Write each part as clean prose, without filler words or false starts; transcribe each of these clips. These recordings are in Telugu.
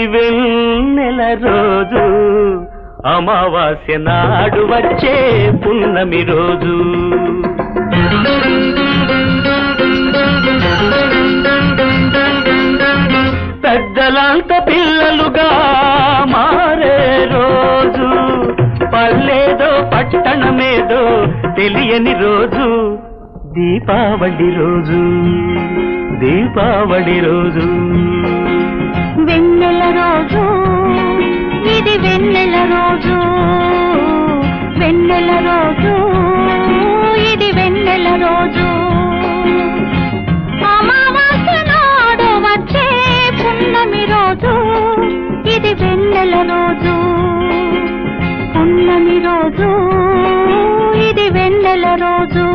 ఇది వెన్నెల రోజు అమావాస్య నాడు వచ్చే పున్నమి రోజు పెద్దలంత పిల్లలుగా మారే రోజు పల్లెదో పట్టణమేదో తెలియని రోజు దీపావళి రోజు దీపావళి రోజు వెన్నెల రోజు ఇది వెన్నెల రోజు వెన్నెల రోజు ఇది వెన్నెల రోజు అమావాస్య నాడు వచ్చే పున్నమి రోజు ఇది వెన్నెల రోజు పున్నమి రోజు ఇది వెన్నెల రోజు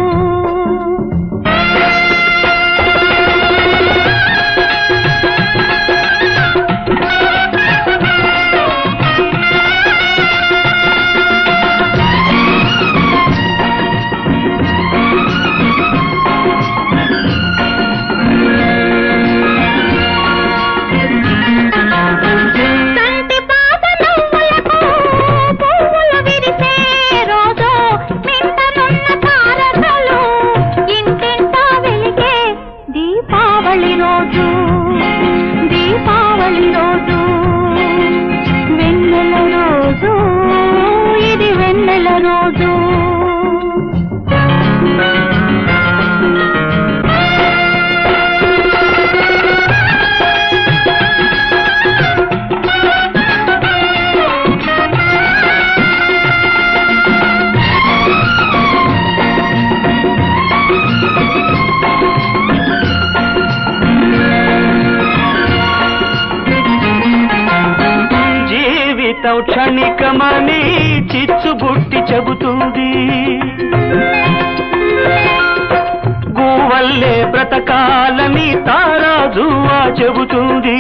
దీపావళి రోజు వెన్నెల రోజు ఇది వెన్నెల రోజు క్షణికమని చిచ్చుబుట్టి చెబుతుంది గోవల్లే బ్రతకాలని తారాజువా చెబుతుంది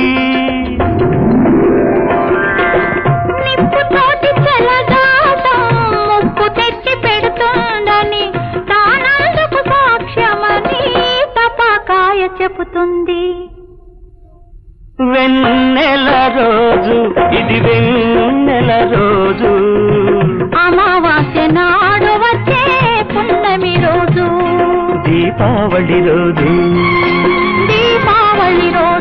నిప్పుతోటి చెలగాటం ముప్పు తెచ్చి పెడుతుందని తానందుకు సాక్ష్యమని తపాకాయ చెబుతుంది వెన్నెల రోజు ఇది వెన్నెల రోజు అమావాస్య నాడు వచ్చే పున్నమి రోజు దీపావళి రోజు దీపావళి రోజు